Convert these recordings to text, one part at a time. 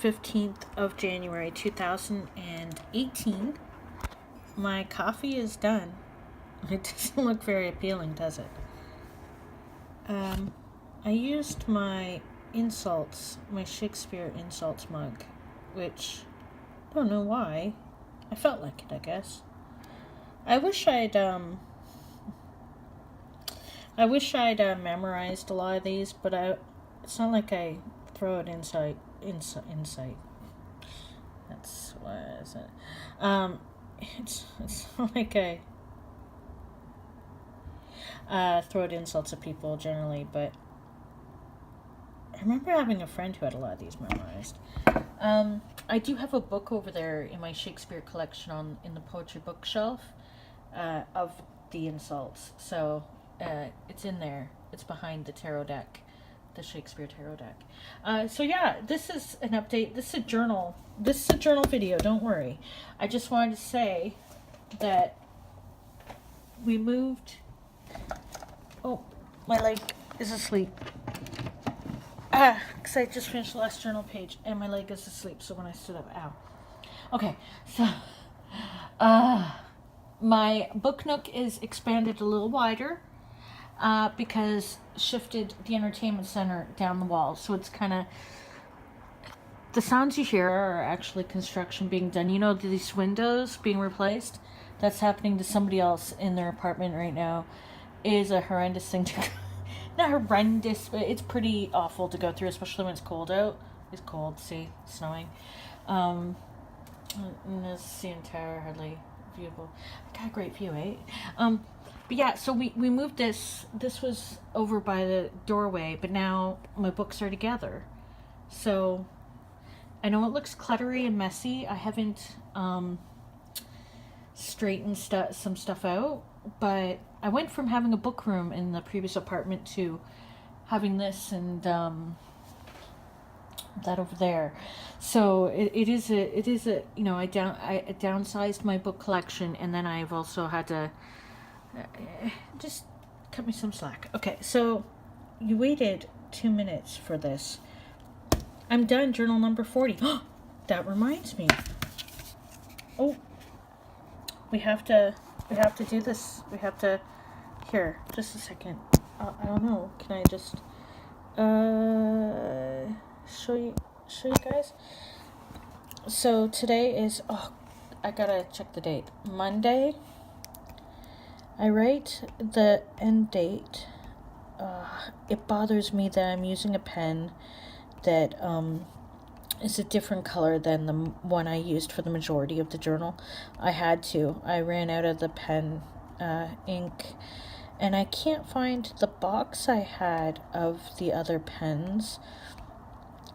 15th of January 2018. My coffee is done. It doesn't look very appealing, does it? I used my insults, my Shakespeare insults mug, which I don't know why. I felt like it, I guess. I wish I'd memorized a lot of these, but it's not like I throw it insight. That's what is it? It's not like I throw it insults at people generally, but I remember having a friend who had a lot of these memorized. I do have a book over there in my Shakespeare collection in the poetry bookshelf of the insults. So it's in there. It's behind the tarot deck, the Shakespeare tarot deck. So yeah, this is an update. This is a journal. This is a journal video. Don't worry. I just wanted to say that we moved. Oh, my leg is asleep. Because I just finished the last journal page and my leg is asleep. So when I stood up, ow. Okay, so my book nook is expanded a little wider because shifted the entertainment center down the wall. So it's kind of, the sounds you hear are actually construction being done. You know, these windows being replaced, that's happening to somebody else in their apartment right now. Is a horrendous thing to not horrendous, but it's pretty awful to go through, especially when it's cold out. It's cold, see, snowing. And this the entire hardly viewable. I got a great view, eh? But yeah, so we moved this. This was over by the doorway, but now my books are together. So I know it looks cluttery and messy. I haven't straightened some stuff out, but I went from having a book room in the previous apartment to having this and that over there. So it is a you know, I downsized my book collection, and then I've also had to just cut me some slack. Okay, so you waited 2 minutes for this. I'm done. Journal number 40. That reminds me. Oh, we have to do this. We have to. Here, just a second. I don't know. Can I just show you guys? So today is, I gotta check the date. Monday. I write the end date. It bothers me that I'm using a pen that is a different color than the one I used for the majority of the journal. I had to. I ran out of the pen ink. And I can't find the box I had of the other pens.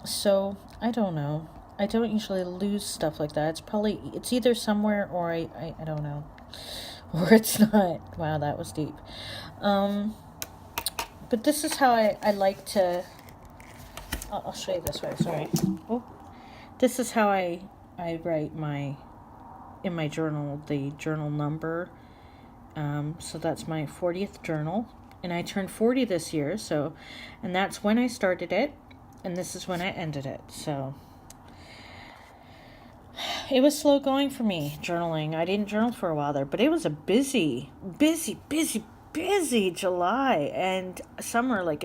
So, I don't know. I don't usually lose stuff like that. It's either somewhere or I don't know. Or it's not. Wow, that was deep. But this is how I like to... I'll show you this way, sorry. Oh. This is how I write in my journal, the journal number. So that's my 40th journal, and I turned 40 this year, and that's when I started it, and this is when I ended it. So it was slow going for me, journaling. I didn't journal for a while there, but it was a busy July and summer.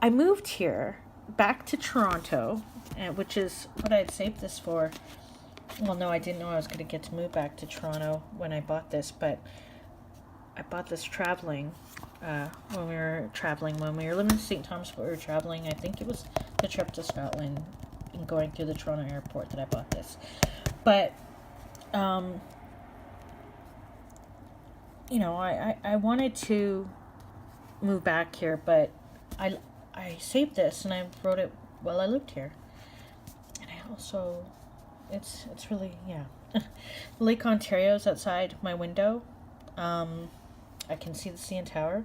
I moved here back to Toronto, which is what I had saved this for. Well, no, I didn't know I was going to get to move back to Toronto when I bought this, but I bought this traveling, when we were living in St. Thomas, but we were traveling. I think it was the trip to Scotland and going through the Toronto airport that I bought this. But, you know, I wanted to move back here, but I saved this and I wrote it while I lived here. And I also, it's really, yeah. Lake Ontario's outside my window. I can see the CN Tower.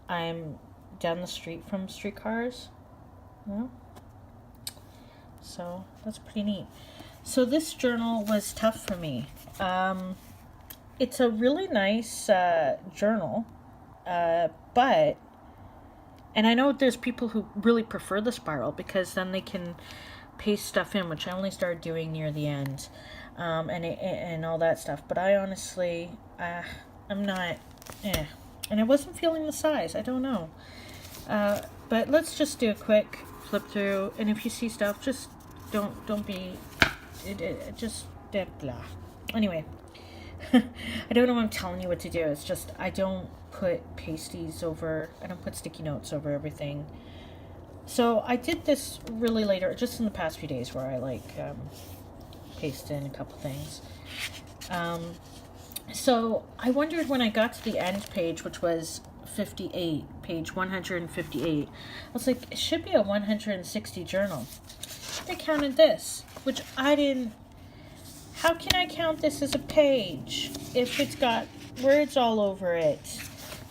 I'm down the street from streetcars. Yeah. So that's pretty neat. So this journal was tough for me. It's a really nice journal, but, and I know there's people who really prefer the spiral because then they can paste stuff in, which I only started doing near the end, and all that stuff. But I honestly, I'm not, and I wasn't feeling the size. I don't know. But let's just do a quick flip through, and if you see stuff, just don't be, just blah. Anyway, I don't know what I'm telling you what to do. It's just I don't put pasties over. I don't put sticky notes over everything. So I did this really later, just in the past few days, where I like paste in a couple things. So I wondered when I got to the end page, which was 58, page 158. I was like, it should be a 160 journal. They counted this, which I didn't. How can I count this as a page if it's got words all over it?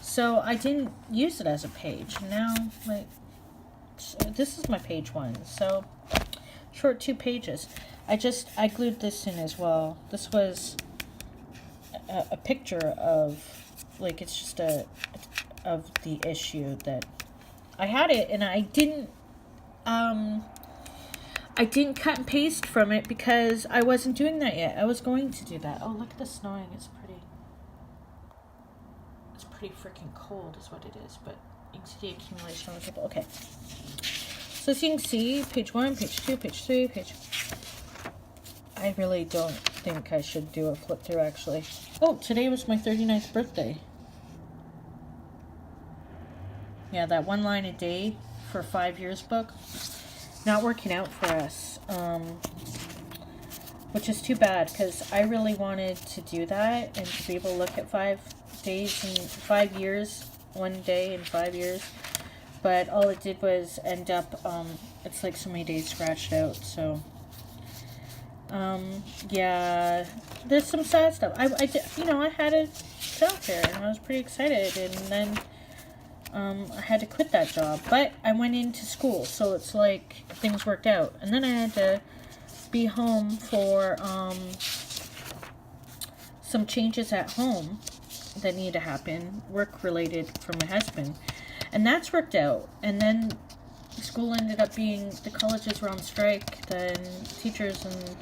So I didn't use it as a page. Now, like, this is my page 1. So short 2 pages. I glued this in as well. This was a picture of, like, it's just of the issue that I had it, and I didn't cut and paste from it because I wasn't doing that yet. I was going to do that. Oh, look at the snowing. It's pretty freaking cold is what it is, but you can see the accumulation on the table. Okay. So as you can see, page 1, page 2, page 3, I really don't think I should do a flip through, actually. Oh, today was my 39th birthday. Yeah, that 1 line a day for 5 years book, not working out for us, which is too bad, because I really wanted to do that and to be able to look at 5 days and 5 years, 1 day in 5 years, but all it did was end up, it's like so many days scratched out, so, yeah, there's some sad stuff. I had it out there, and I was pretty excited, and then, I had to quit that job, but I went into school, so it's like things worked out. And then I had to be home for some changes at home that needed to happen, work related for my husband, and that's worked out. And then school ended up being, the colleges were on strike, then teachers and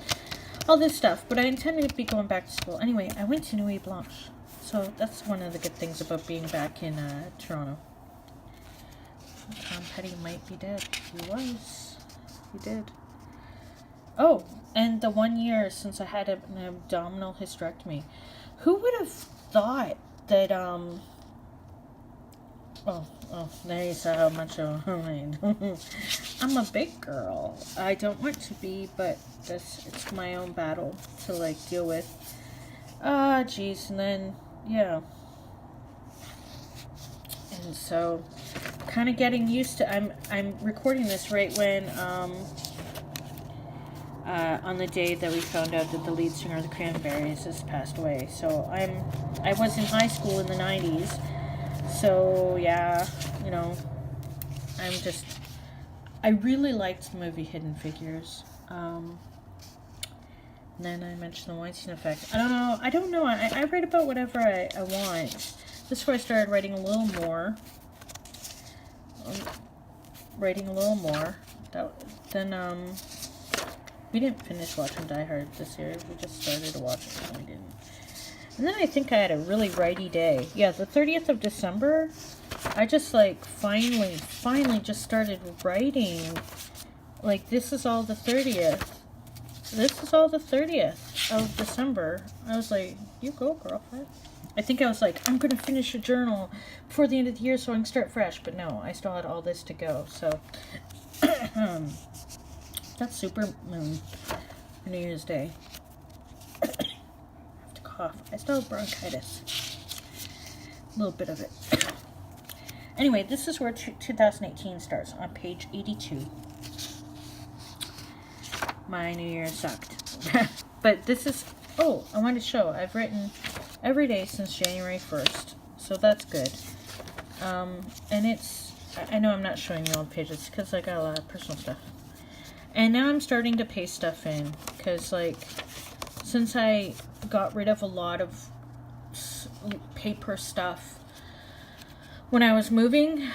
all this stuff, but I intended to be going back to school. Anyway, I went to Nuit Blanche, so that's one of the good things about being back in Toronto. Tom Petty might be dead. He was. He did. Oh, and the 1 year since I had an abdominal hysterectomy. Who would have thought that, oh, there you saw how much I'm a big girl. I don't want to be, but it's my own battle to, like, deal with. Geez, and then, yeah. And so, kind of getting used to, I'm recording this right when, on the day that we found out that the lead singer of the Cranberries has passed away. So I was in high school in the 90s, so yeah, I really liked the movie Hidden Figures. And then I mentioned the Weinstein effect. I don't know, I write about whatever I want. This is where I started writing a little more. Then, we didn't finish watching Die Hard this year. We just started to watch it, and we didn't. And then I think I had a really righty day. Yeah, the 30th of December, I just, like, finally just started writing. Like, this is all the 30th. This is all the 30th of December. I was like, you go, girlfriend. I think I was like, I'm going to finish a journal before the end of the year so I can start fresh. But no, I still had all this to go. So, that's super moon for New Year's Day. I have to cough. I still have bronchitis. A little bit of it. Anyway, this is where 2018 starts, on page 82. My New Year sucked. But this is, oh, I wanted to show. I've written every day since January 1st, so that's good. And it's, I know I'm not showing you all the pages because I got a lot of personal stuff. And now I'm starting to paste stuff in because, like, since I got rid of a lot of paper stuff when I was moving,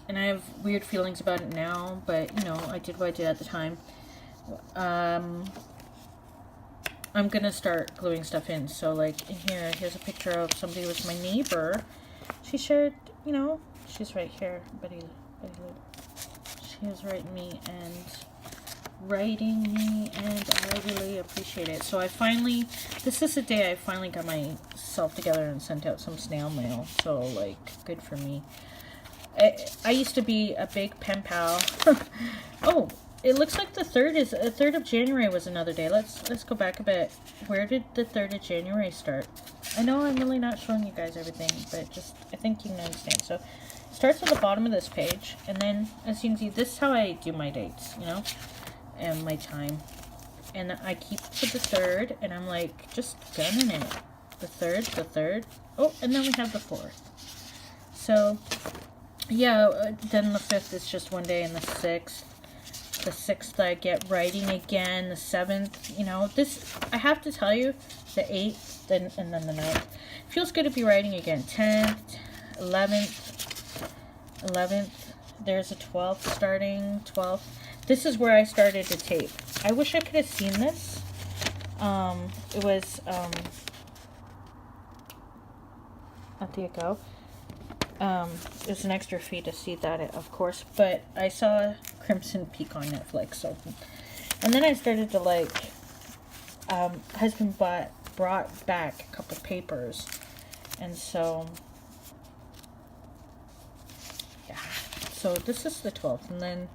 and I have weird feelings about it now, but, you know, I did what I did at the time. I'm gonna start gluing stuff in. So, like, in here, here's a picture of somebody who was my neighbor. She shared, you know, she's right here, Betty Lou. She was writing me, and I really appreciate it. So I finally, this is the day I finally got myself together and sent out some snail mail. So, like, good for me. I used to be a big pen pal. Oh, it looks like the 3rd of January was another day. Let's go back a bit. Where did the 3rd of January start? I know I'm really not showing you guys everything, but just, I think you can understand. So, it starts at the bottom of this page, and then, as you can see, this is how I do my dates, you know, and my time. And I keep to the 3rd, and I'm like, just gunning it. The 3rd. Oh, and then we have the 4th. So, yeah, then the 5th is just one day, and the 6th. The 6th I get writing again. The 7th, you know, this, I have to tell you, the 8th, and then the 9th. Feels good to be writing again. 10th, 11th. There's a 12th starting. 12th. This is where I started to tape. I wish I could have seen this. It was, there you go. It was an extra fee to see that, of course, but I saw Crimson Peak on Netflix, so, and then I started to, like, husband brought back a couple papers, and so, yeah, so this is the 12th, and then,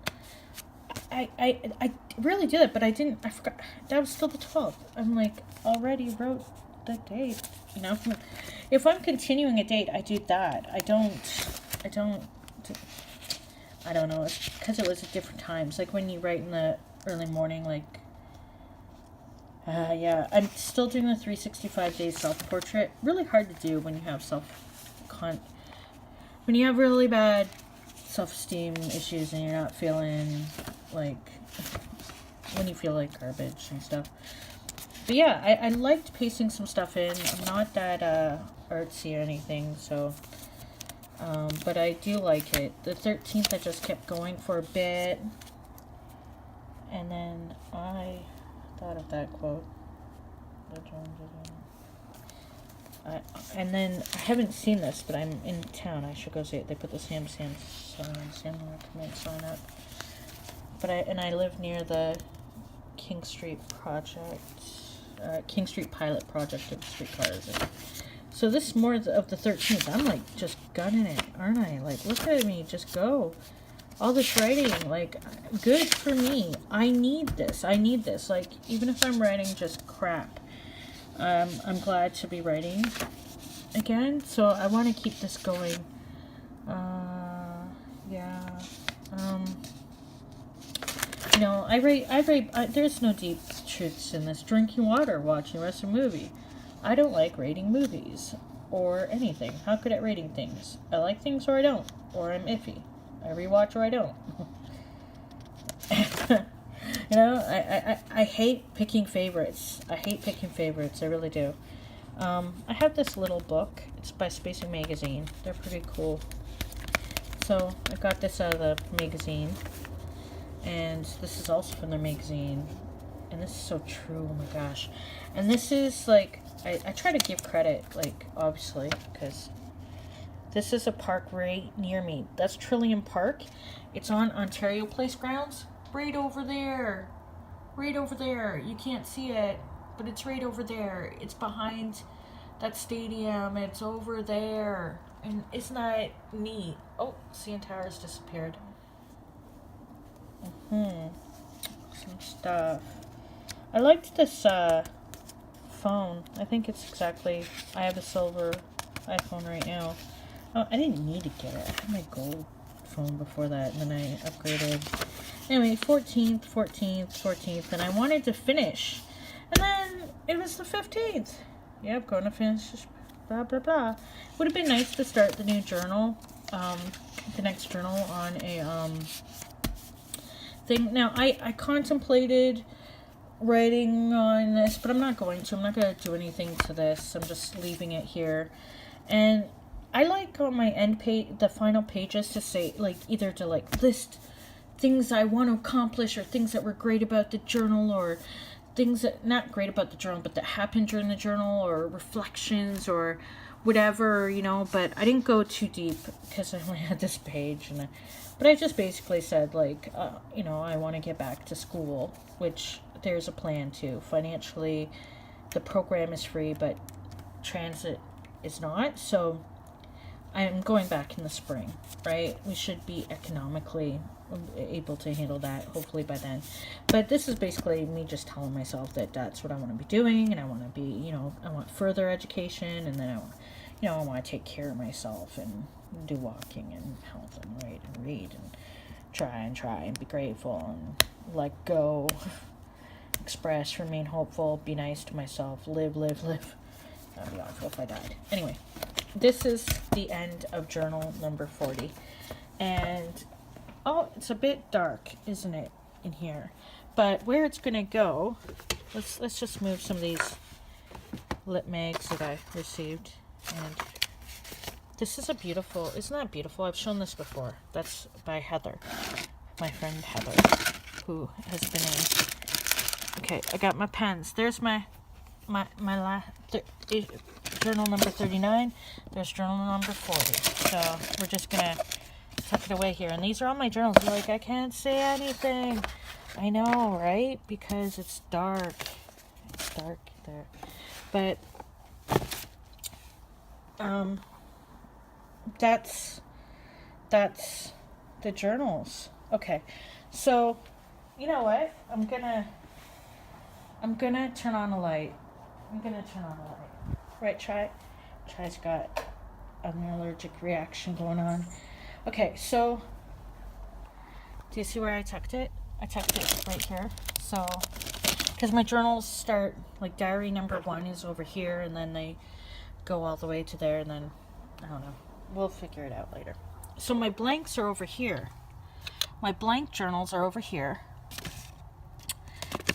I really did it, but I forgot, that was still the 12th, I'm like, already wrote the date, you know. If I'm continuing a date, I do that. I don't know. It's because it was at different times. Like when you write in the early morning, like, yeah. I'm still doing the 365 days self-portrait. Really hard to do when you have when you have really bad self-esteem issues and you're not feeling like, when you feel like garbage and stuff. But yeah, I liked pasting some stuff in. I'm not that artsy or anything, so, but I do like it. The 13th I just kept going for a bit, and then I thought of that quote. And then I haven't seen this, but I'm in town. I should go see it. They put the Sam recommend sign up. But I live near the King Street project. King Street pilot project of streetcars. So this is more of the 13th. I'm like just gunning it, aren't I? Like, look at me, just go. All this writing, like, good for me. I need this. Like, even if I'm writing just crap, I'm glad to be writing again. So I want to keep this going. Yeah. You know, I write, there's no deep truths in this. Drinking water, watching a Western movie. I don't like rating movies or anything. How good at rating things? I like things or I don't. Or I'm iffy. I rewatch or I don't. You know, I hate picking favorites. I really do. I have this little book. It's by Spacing Magazine. They're pretty cool. So, I got this out of the magazine. And this is also from their magazine. And this is so true, oh my gosh. And this is, like, I try to give credit, like, obviously, because this is a park right near me. That's Trillium Park. It's on Ontario Place grounds. Right over there. Right over there. You can't see it, but it's right over there. It's behind that stadium. It's over there. And isn't that neat? Oh, CN Tower's disappeared. Some stuff. I liked this phone. I think it's exactly, I have a silver iPhone right now. Oh, I didn't need to get it. I had my gold phone before that, and then I upgraded. Anyway, 14th, and I wanted to finish. And then it was the 15th. Yep, going to finish, blah, blah, blah. Would have been nice to start the new journal, the next journal on a, thing. Now, I contemplated writing on this, but I'm not going to. I'm not going to do anything to this. I'm just leaving it here. And I like on my end page, the final pages, to say, like, either to, like, list things I want to accomplish, or things that were great about the journal, or things that, not great about the journal, but that happened during the journal, or reflections, or whatever, you know. But I didn't go too deep because I only had this page, but I just basically said, like, you know, I want to get back to school, which there's a plan to. Financially, the program is free, but transit is not. So I'm going back in the spring, right? We should be economically able to handle that, hopefully by then. But this is basically me just telling myself that that's what I want to be doing, and I want to be, you know, I want further education, and then I want, you know, I want to take care of myself and do walking and health and write and read and try and be grateful and let go, express, remain hopeful, be nice to myself, live. That'd be awful if I died. Anyway, this is the end of journal number 40. And, oh, it's a bit dark, isn't it, in here? But where it's going to go, let's just move some of these lip mags that I received. And this is a beautiful, isn't that beautiful? I've shown this before. That's by Heather, my friend Heather, who has been in. Okay, I got my pens. There's my journal number 39. There's journal number 40. So we're just gonna tuck it away here. And these are all my journals. You're like, I can't say anything. I know, right? Because it's dark. It's dark there. But that's the journals. Okay, so you know what? I'm gonna turn on a light. Right, Try's got an allergic reaction going on. Okay, so do you see where I tucked it? I tucked it right here. So, because my journals start, like, diary number 1 is over here, and then they go all the way to there, and then I don't know. We'll figure it out later. So my blanks are over here. My blank journals are over here.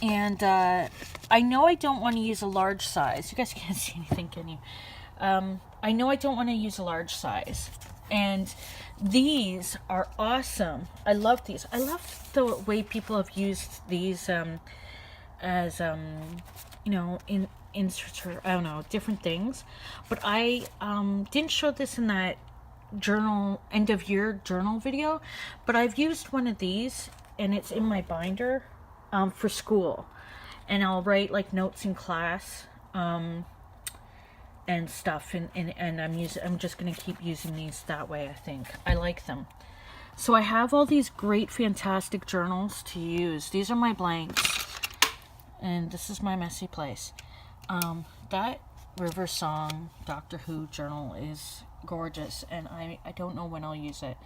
And I know I don't want to use a large size. You guys can't see anything, can you? I know I don't want to use a large size. And these are awesome. I love these. I love the way people have used these as, you know, inserts, or I don't know, different things. But I didn't show this in that journal, end of year journal video. But I've used one of these, and it's in my binder for school. And I'll write, like, notes in class and stuff, and I'm just gonna keep using these that way. I think I like them. So I have all these great, fantastic journals to use. These are my blanks, and this is my messy place. That River Song Doctor Who journal is gorgeous, and I don't know when I'll use it.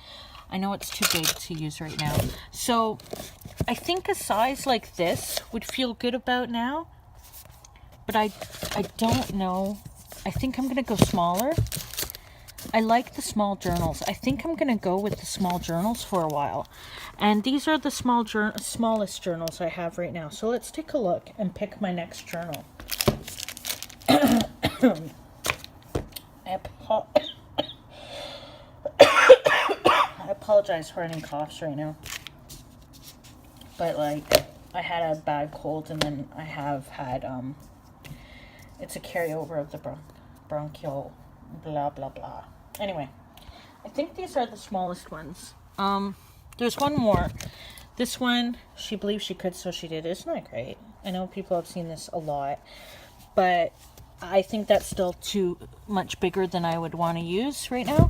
I know it's too big to use right now. So I think a size like this would feel good about now, but I don't know. I think I'm gonna go smaller. I like the small journals. I think I'm gonna go with the small journals for a while. And these are the smallest journals I have right now. So let's take a look and pick my next journal. I apologize for any coughs right now. But, like, I had a bad cold, and then I have had, it's a carryover of the bronchial blah, blah, blah. Anyway, I think these are the smallest ones. There's one more. This one, she believed she could, so she did. Isn't that great? I know people have seen this a lot, but I think that's still too much bigger than I would want to use right now.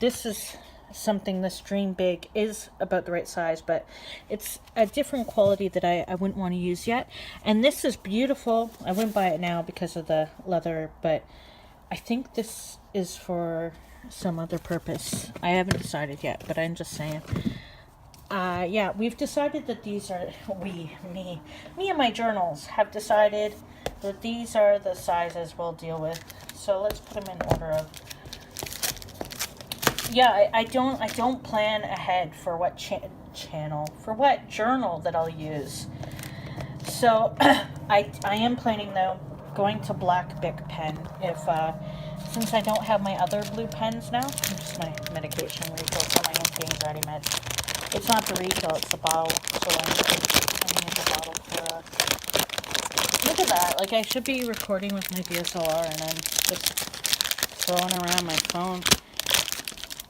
This is something, this Dream Big is about the right size, but it's a different quality that I wouldn't want to use yet. And this is beautiful. I wouldn't buy it now because of the leather, but I think this is for some other purpose. I haven't decided yet, but I'm just saying. Yeah, we've decided that these are, me and my journals have decided that these are the sizes we'll deal with. So let's put them in order of, yeah, I don't plan ahead for what for what journal that I'll use. So I am planning, though, going to black Bic pen. If since I don't have my other blue pens now, just my medication refill for my anti-anxiety meds. It's not the refill, it's the bottle. So I need the bottle for. Look at that! Like I should be recording with my DSLR, and I'm just throwing around my phone.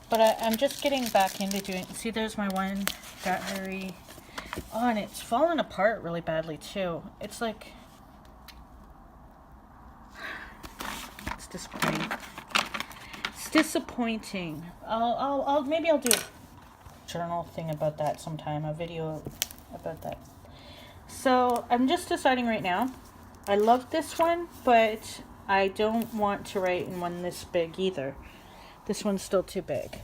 But I'm just getting back into doing. See, there's my one battery. Oh, and it's fallen apart really badly too. It's like. It's disappointing. It's disappointing. Maybe I'll do a journal thing about that sometime. A video about that. So I'm just deciding right now. I love this one, but I don't want to write in one this big either. This one's still too big.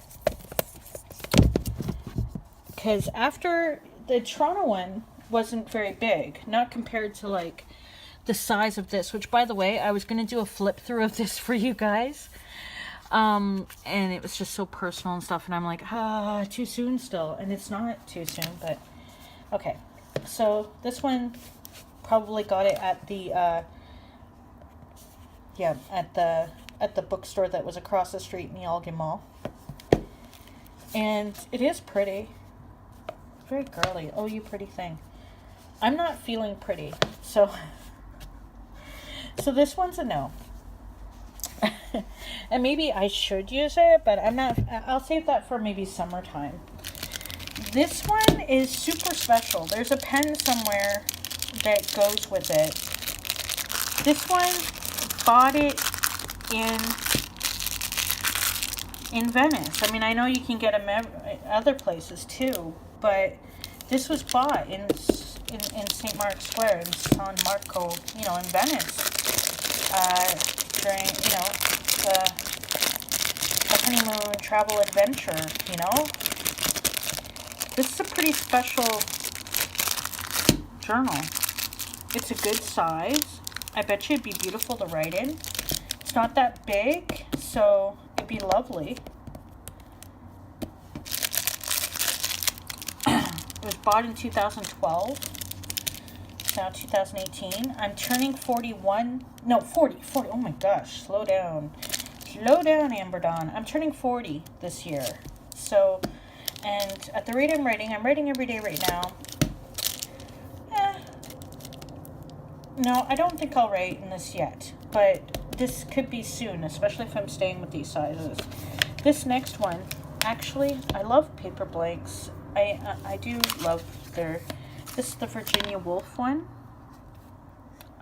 Because after the Toronto one wasn't very big, not compared to like the size of this, which by the way, I was going to do a flip through of this for you guys. And it was just so personal and stuff. And I'm like, too soon still. And it's not too soon, but okay. So this one probably got it at the, at the bookstore that was across the street in the Elgin Mall. And it is pretty. Very girly. Oh, you pretty thing. I'm not feeling pretty. So this one's a no. And maybe I should use it, but I'm not. I'll save that for maybe summertime. This one is super special. There's a pen somewhere that goes with it. This one, bought it in Venice. I mean, I know you can get them other places too, but this was bought in St. Mark's Square in San Marco, in Venice, during, the honeymoon travel adventure, This is a pretty special journal. It's a good size. I bet you it'd be beautiful to write in. It's not that big, so it'd be lovely. It was bought in 2012. It's now 2018. I'm turning 41. No, 40. Oh my gosh. Slow down. Slow down, Amber Dawn. I'm turning 40 this year. So, and at the rate I'm writing every day right now. No, I don't think I'll write in this yet. But this could be soon, especially if I'm staying with these sizes. This next one, actually, I love paper blanks. I do love this is the Virginia Woolf one.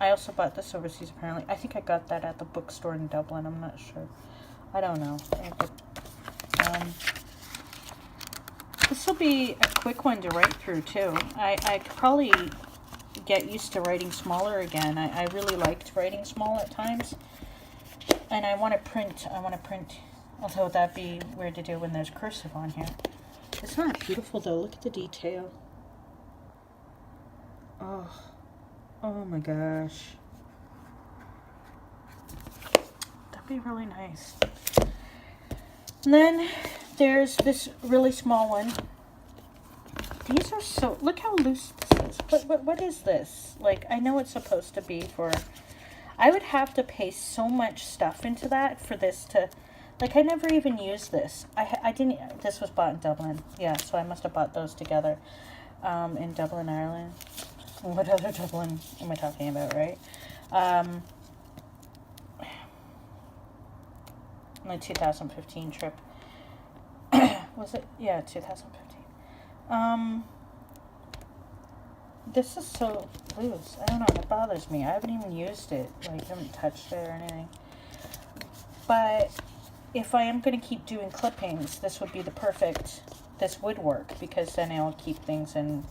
I also bought this overseas apparently. I think I got that at the bookstore in Dublin. I'm not sure. I don't know. This will be a quick one to write through too. I could probably get used to writing smaller again. I really liked writing small at times. And I want to print. Although that'd be weird to do when there's cursive on here. It's not beautiful though. Look at the detail. Oh my gosh. That'd be really nice. And then there's this really small one. These are so, look how loose this is. What is this? Like, I know it's supposed to be for, I would have to pay so much stuff into that for this to, like, I never even used this. I didn't, this was bought in Dublin. Yeah, so I must have bought those together in Dublin, Ireland. What other Dublin am I talking about, right? My 2015 trip. Was it? Yeah, 2015. This is so loose. I don't know, it bothers me. I haven't even used it. Like, I haven't touched it or anything. But if I am going to keep doing clippings, this would be the perfect, this would work, because then it'll keep things in,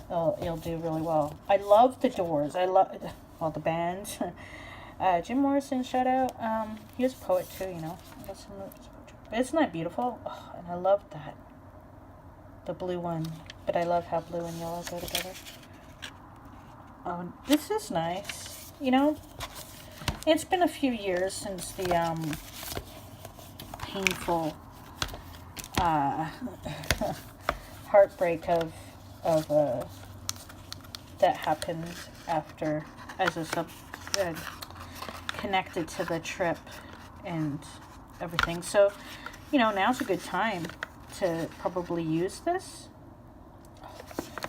it'll do really well. I love the doors. I love, well, the bands. Jim Morrison, shout out. He was a poet too, you know. But isn't that beautiful? Oh, and I love that. The blue one. But I love how blue and yellow go together. Oh, this is nice. You know, it's been a few years since the painful heartbreak of that happened after as a connected to the trip and everything. So, you know, now's a good time to probably use this.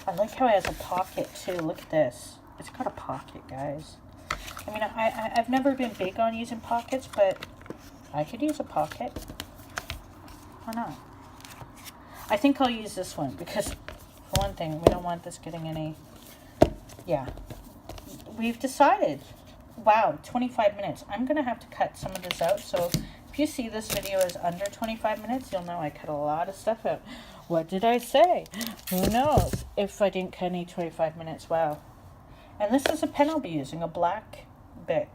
I like how it has a pocket too. Look at this. It's got a pocket, guys. I mean, I've never been big on using pockets, but I could use a pocket. Why not? I think I'll use this one because, for one thing, we don't want this getting any... Yeah. We've decided. Wow, 25 minutes. I'm going to have to cut some of this out. So if you see this video is under 25 minutes, you'll know I cut a lot of stuff out. What did I say? Who knows if I didn't cut any 25 minutes. Wow. And this is a pen I'll be using, a black Bic.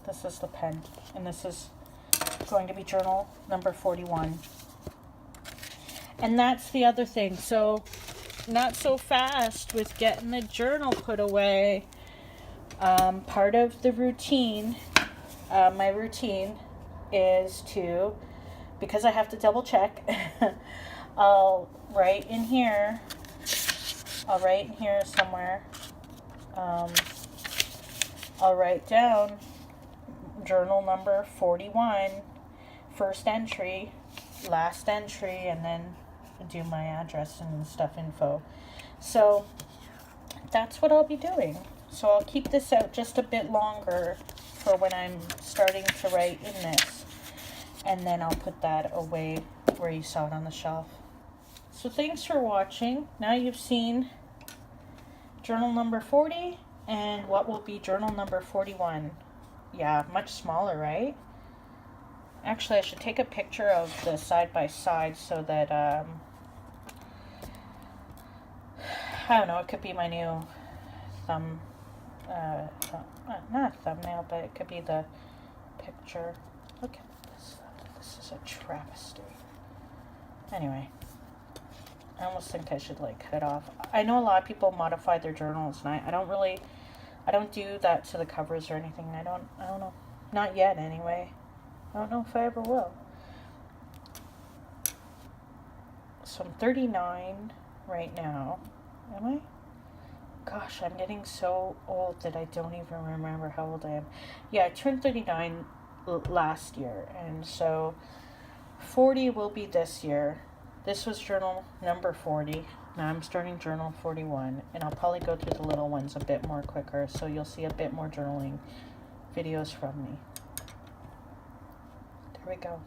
This is the pen. And this is going to be journal number 41. And that's the other thing. So not so fast with getting the journal put away. Part of the routine, my routine is to, because I have to double check, I'll write in here somewhere, I'll write down journal number 41, first entry, last entry, and then do my address and stuff info. So that's what I'll be doing. So I'll keep this out just a bit longer for when I'm starting to write in this. And then I'll put that away where you saw it on the shelf. So thanks for watching. Now you've seen journal number 40 and what will be journal number 41. Yeah, much smaller, right? Actually, I should take a picture of the side by side so that, I don't know, it could be my new not a thumbnail, but it could be the picture. Look at this. This is a travesty. Anyway, I almost think I should like cut it off. I know a lot of people modify their journals, and I don't do that to the covers or anything. I don't know. Not yet, anyway. I don't know if I ever will. So I'm 39 right now. Am I? Gosh, I'm getting so old that I don't even remember how old I am. Yeah, I turned 39 last year, and so 40 will be this year. This was journal number 40. Now I'm starting journal 41, and I'll probably go through the little ones a bit more quicker, so you'll see a bit more journaling videos from me. There we go.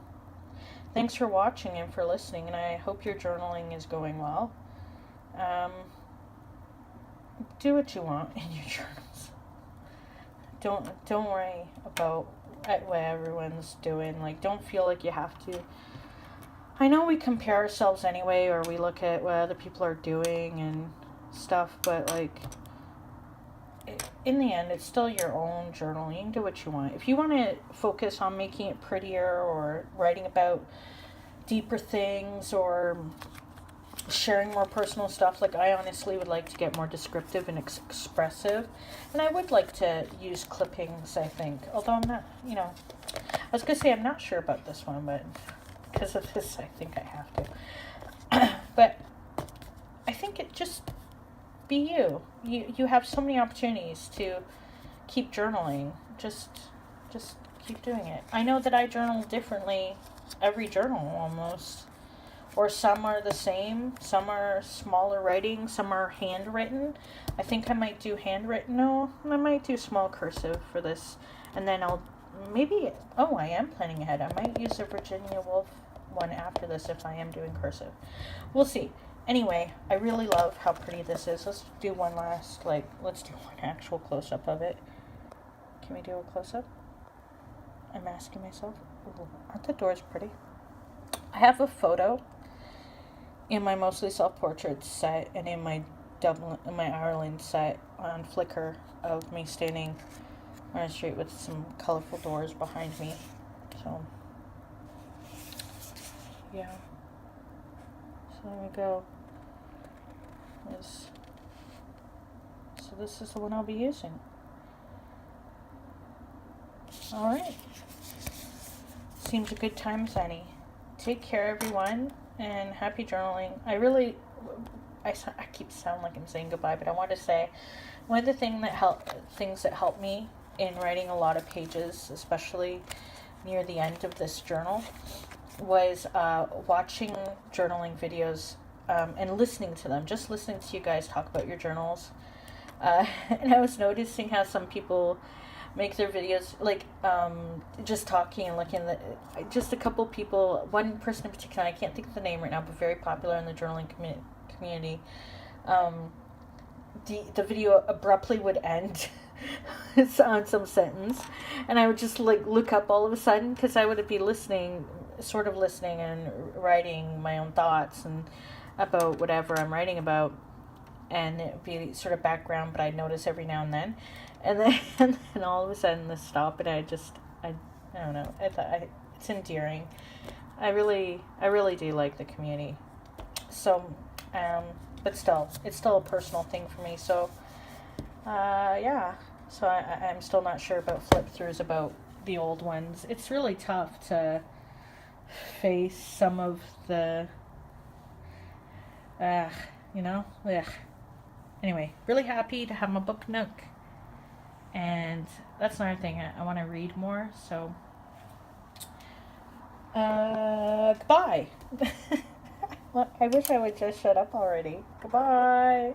Thanks for watching and for listening, and I hope your journaling is going well. Do what you want in your journals. Don't worry about what everyone's doing. Like, don't feel like you have to. I know we compare ourselves anyway, or we look at what other people are doing and stuff, but like, in the end, it's still your own journal. You can do what you want. If you want to focus on making it prettier or writing about deeper things or sharing more personal stuff, like I honestly would like to get more descriptive and expressive, and I would like to use clippings, I think, although I'm not, you know, I was gonna say I'm not sure about this one, but because of this I think I have to. But I think it just be you have so many opportunities to keep journaling. Just keep doing it. I know that I journal differently every journal almost. Or some are the same, some are smaller writing, some are handwritten. I think I might do handwritten. No, I might do small cursive for this. And then I'll maybe, oh, I am planning ahead. I might use a Virginia Woolf one after this if I am doing cursive. We'll see. Anyway, I really love how pretty this is. Let's do one last, let's do one actual close-up of it. Can we do a close-up? I'm asking myself. Ooh, aren't the doors pretty? I have a photo in my mostly self-portrait set and in my Ireland set on Flickr of me standing on a street with some colorful doors behind me. So, yeah. So there we go. So this is the one I'll be using. Alright. Seems a good time as any. Take care, everyone, and happy journaling. I really, I keep sounding like I'm saying goodbye, but I want to say one of the things that helped me in writing a lot of pages, especially near the end of this journal, was watching journaling videos and listening to them, just listening to you guys talk about your journals. And I was noticing how some people make their videos like just talking and looking at just a couple people, one person in particular, I can't think of the name right now, but very popular in the journaling community. The video abruptly would end on some sentence, and I would just like look up all of a sudden, because I would be listening and writing my own thoughts and about whatever I'm writing about, and it would be sort of background, but I'd notice every now and then, and then all of a sudden this stop, and I don't know, it's endearing. I really do like the community. So but still, it's still a personal thing for me. So yeah, so I'm still not sure about flip throughs, about the old ones. It's really tough to face some of the you know, anyway, really happy to have my book nook, and that's another thing, I want to read more. So goodbye. Well, I wish I would just shut up already. Goodbye.